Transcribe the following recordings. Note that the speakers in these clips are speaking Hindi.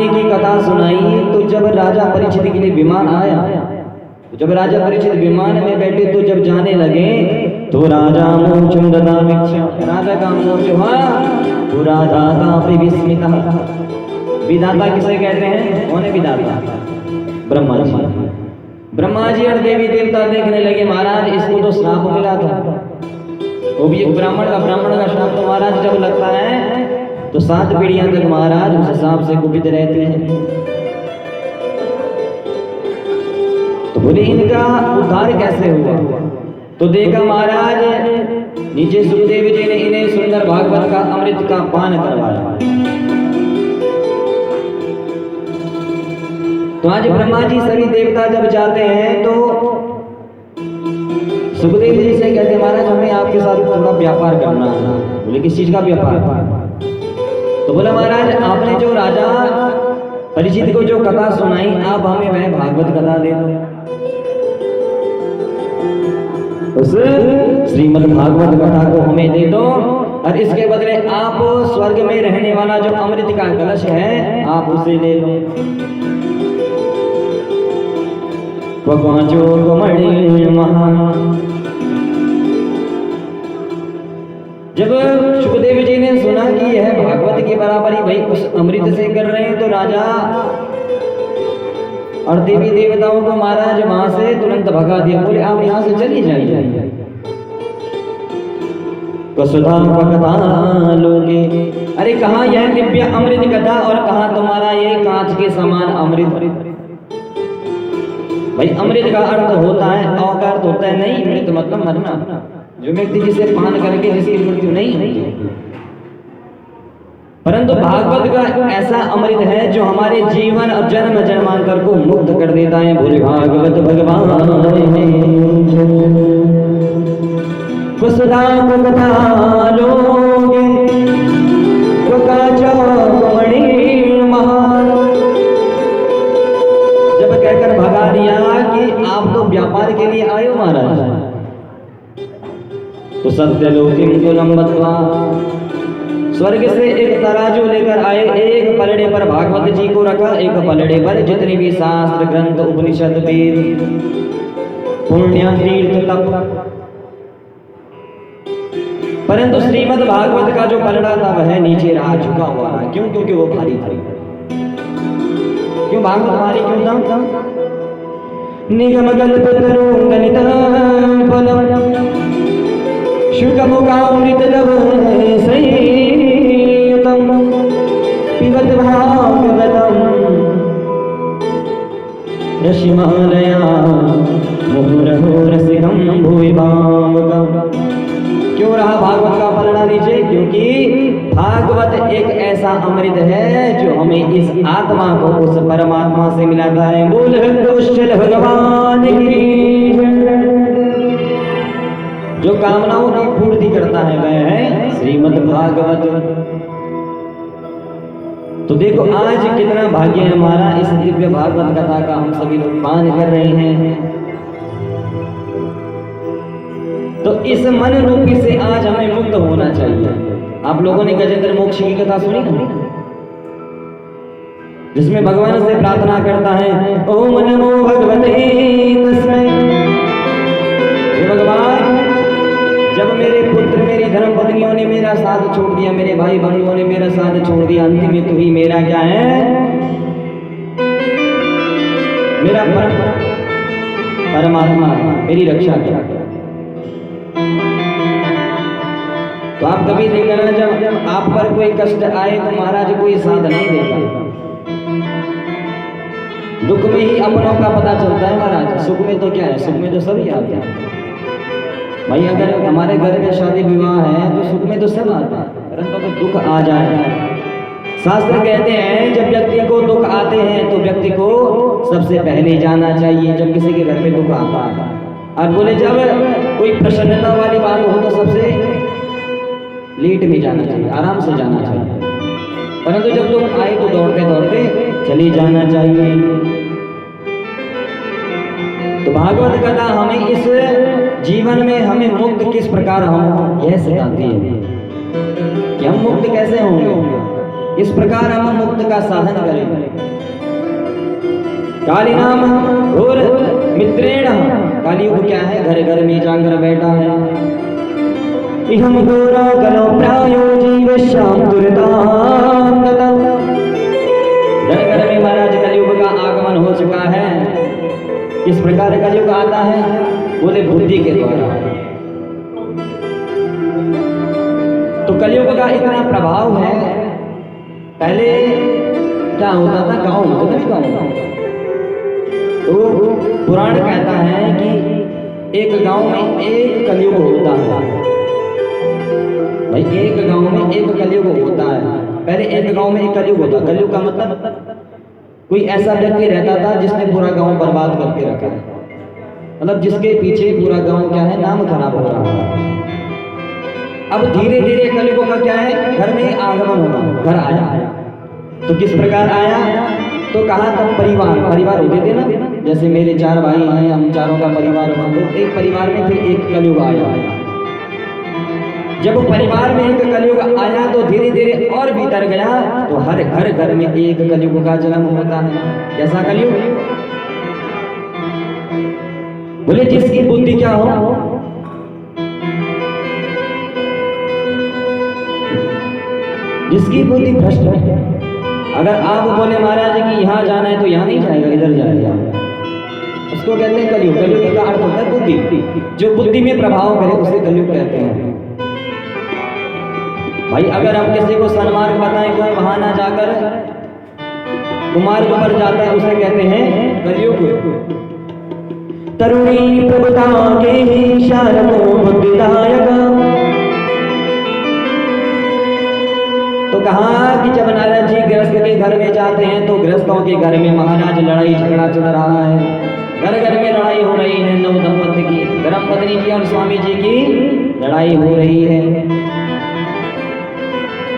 ने की कथा सुनाई तो जब राजा परीक्षित के लिए विमान आया, जब राजा परीक्षित विमान में बैठे तो जब जाने लगे तो राजा मूर्छं ददामिच्छा, राजा का मूर्छ हुआ तो राजा का विस्मिता। विधाता किसे कहते हैं? कौन है विधाता? ब्रह्मा जी। ब्रह्मा जी और देवी देवता देखने लगे महाराज इसको तो श्राप मिला था, वो भी एक ब्राह्मण का श्राप तो महाराज जब लगता है तो 7 पीढ़ियां तक महाराज उस हिसाब से कुपित रहते हैं। तो बोले इनका उद्धार कैसे हुआ? तो देखा महाराज नीचे सुखदेव जी ने इन्हें सुंदर भागवत का अमृत का पान करवाया। तो आज ब्रह्मा जी सभी देवता जब जाते हैं तो सुखदेव जी से कहते हैं महाराज हमें आपके साथ थोड़ा व्यापार करना है। बोले किस चीज का व्यापार? तो बोला महाराज आपने जो राजा परीक्षित को जो कथा सुनाई आप हमें वह भागवत कथा दे दो। उस श्रीमद् भागवत कथा को हमें दे दो और इसके बदले आप स्वर्ग में रहने वाला जो अमृत का कलश है आप उसे ले लो। जब सुखदेव जी ने सुना कि यह भागवत की बराबरी भाई उस अमृत से कर रहे हैं तो राजा और देवी देवताओं को महाराज वहां से तुरंत भगा दिया। बोले आप यहाँ से चली जाइए, वसुधा कथा लोगे। अरे कहाँ यह दिव्य अमृत कथा और कहाँ तुम्हारा ये कांच के समान अमृत। भाई अमृत का अर्थ होता है, अ का अर्थ होता है नहीं, मृत मतलब मरना। जो व्यक्ति जिसे पान करके जिसकी मृत्यु नहीं होती, परंतु भागवत का ऐसा अमृत है जो हमारे जीवन और जन्म जन्मांतर को मुक्त कर देता है। बोले भागवत भगवान वसुधा कथा लोगे जब कहकर भगा दिया कि आप तो व्यापार के लिए आए हो महाराज, तो सत्यलोकिं तुलं बत्वा स्वर्ग से एक तराजू लेकर आए। एक पलड़े पर भागवत जी को रखा, एक पलड़े पर जितने भी शास्त्र ग्रंथ उपनिषद वेद पुण्य तीर्थ तप। परंतु श्रीमद् भागवत का जो पलड़ा था वह नीचे रहा, झुका हुआ रहा। क्यों? क्योंकि वो भारी था। क्यों भागवत भारी क्यों था? निगम कल्पतरु गणित फलम शुकमुखामृत लव संयुतम पिबत भागवतम रश्मिमालया मुहुरहो रसिकं भुवि भावकम्। क्यों रहा भागवत का पलड़ा नीचे? क्योंकि भागवत एक ऐसा अमृत है जो हमें इस आत्मा को उस परमात्मा से मिलाता है। बोल भगवान की जो कामनाओं की पूर्ति करता है वह है श्रीमद् भागवत। तो देखो आज कितना भाग्य है हमारा, इस दिव्य भागवत कथा का हम सभी लोग पान कर रहे हैं। तो इस मन रूपी से आज हमें मुक्त होना चाहिए। आप लोगों ने गजेंद्र मोक्ष की कथा सुनी ना, जिसमें भगवान से प्रार्थना करता है ओम नमो भगवते तस्मै। भगवान जब मेरे पुत्र मेरी धर्म पत्नियों ने मेरा साथ छोड़ दिया, मेरे भाई बंधुओं ने मेरा साथ छोड़ दिया, अंतिम में तू ही मेरा क्या है? मेरा परमात्मा मेरी रक्षा कर। तो आप कभी देखना जब आप पर कोई कष्ट आए तो महाराज कोई साथ नहीं देता। दुख में ही अपनों का पता चलता है महाराज, सुख में तो क्या है, सुख में तो सभी आते हैं। भाई अगर हमारे घर में शादी विवाह है तो सुख में तो सब आता है, परंतु तो दुख आ जाए। शास्त्र कहते हैं जब व्यक्ति को दुख आते हैं तो व्यक्ति को सबसे पहले जाना चाहिए जब किसी के घर में दुख आता है। और बोले जब कोई प्रसन्नता वाली बात हो तो सबसे लेट में जाना चाहिए, आराम से जाना चाहिए। परंतु जब दुख आए तो दौड़ते दौड़ते चले जाना चाहिए। तो भागवत कथा हमें इस जीवन में हमें मुक्त किस प्रकार हम यह सिखाती है कि हम मुक्त कैसे होंगे। इस प्रकार हम मुक्त का साधन करें। काली नाम और मित्रेण, कालियुग क्या है, घर घर में जाकर बैठा है। इहम घोरा गलो प्रायो जीव श्याम दुर्दाम, घर घर में महाराज कलियुग का आगमन हो चुका है। किस प्रकार कलियुग आता है, बोले बुद्धि के द्वारा। तो कलियुग का इतना प्रभाव है। पहले क्या होता था, गांव होता था, गांव। तो पुराण कहता है कि एक गांव में एक कलियुग होता है। भाई एक गांव में एक कलियुग होता है। पहले एक गांव में एक कलियुग होता। कलियुग का मतलब कोई ऐसा व्यक्ति रहता था जिसने पूरा गांव बर्बाद करके रखा है, मतलब जिसके पीछे पूरा गांव क्या है, नाम खराब हो रहा है। अब धीरे धीरे कलियुग का क्या है, घर में आगमन होना, घर आया। तो किस प्रकार आया, तो कहा तब परिवार होते थे ना, जैसे मेरे 4 भाई हैं, हम चारों का परिवार हुआ। तो एक परिवार में फिर एक कलियुग आया। जब परिवार में एक कलियुग आया तो धीरे धीरे और भीतर गया, तो हर घर में एक कलियुग का जन्म होता है। कैसा कलियुग, बोले जिसकी बुद्धि क्या हो, जिसकी बुद्धि भ्रष्ट है। अगर आप बोले महाराज कि यहाँ जाना है तो यहाँ नहीं जाएगा, इधर जाएगा, उसको कहते हैं कलियुग। कलियुग का अर्थ होता है बुद्धि, जो बुद्धि में प्रभाव करे उसे कलियुग कहते हैं। भाई अगर हम किसी को सन्मार्ग बताएं, कोई वहां ना जाकर कुमार्ग पर जाता है, उसे कहते हैं कलियुग। तरुणी प्रभुता के ही शारदो बुद्धिदायक। तो कहा कि जब नारद जी गृहस्थ के घर में जाते हैं तो गृहस्थों के घर में महाराज लड़ाई झगड़ा चल रहा है। घर घर में लड़ाई हो रही है, नव दंपति की, धर्म पत्नी की और स्वामी जी की लड़ाई हो रही है।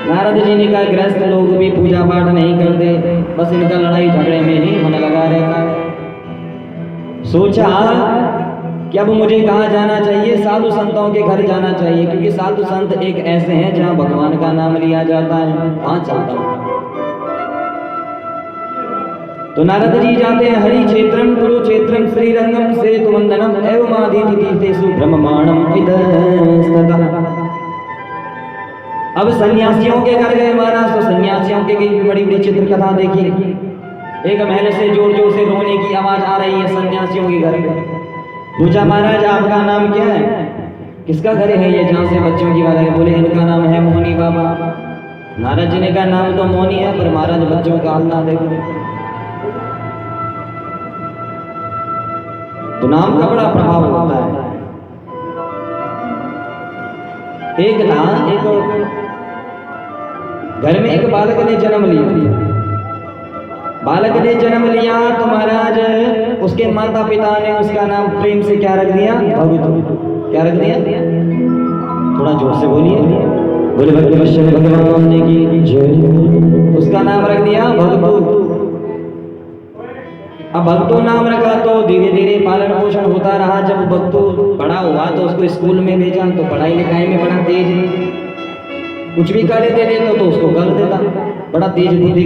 नारद जी ने कहा गृहस्थ लोग भी पूजा पाठ नहीं करते, बस इनका लड़ाई झगड़े में ही मन लगा रहता है। सोचा कि अब मुझे कहाँ जाना चाहिए, साधु संतों के घर जाना चाहिए, क्योंकि साधु संत एक ऐसे हैं जहाँ भगवान का नाम लिया जाता है। वहां चलता हूं। तो नारद जी जाते हैं हरि क्षेत्रम कुरुक्षेत्रम श्रीरंगम सेतुवंदनम एवं आदिति तीर्थेषु ब्रह्मांडम इदस्ततः। अब सन्यासियों के घर गए महाराज, तो सन्यासियों के भी बड़ी बड़ी चित्र कथा देखी। एक महल से जोर जोर से रोने की आवाज आ रही है सन्यासियों के घर में। पूछा महाराज आपका नाम क्या है, किसका घर है ये जहाँ से बच्चों की बात है। बोले इनका नाम है मोहनी बाबा। नारद जी ने कहा नाम तो मोहनी है, पर महाराज बच्चों का हाल ना देखो। तो नाम का बड़ा प्रभाव होता है। एक घर में एक बालक ने जन्म लिया। बालक ने जन्म लिया तो महाराज उसके माता पिता ने उसका नाम प्रेम से क्या रख दिया, भगतू। क्या रख दिया, थोड़ा जोर से बोलिए। बोले भगवान ने की जय। उसका नाम रख दिया भगतू। अब भगतू नाम रखा तो धीरे धीरे पालन पोषण होता रहा। जब भगतू बड़ा हुआ तो उसको स्कूल में भेजा, तो पढ़ाई लिखाई में बड़ा तेज, कुछ भी कार्य दे देता तो उसको कर देता, बड़ा तेज बुद्धि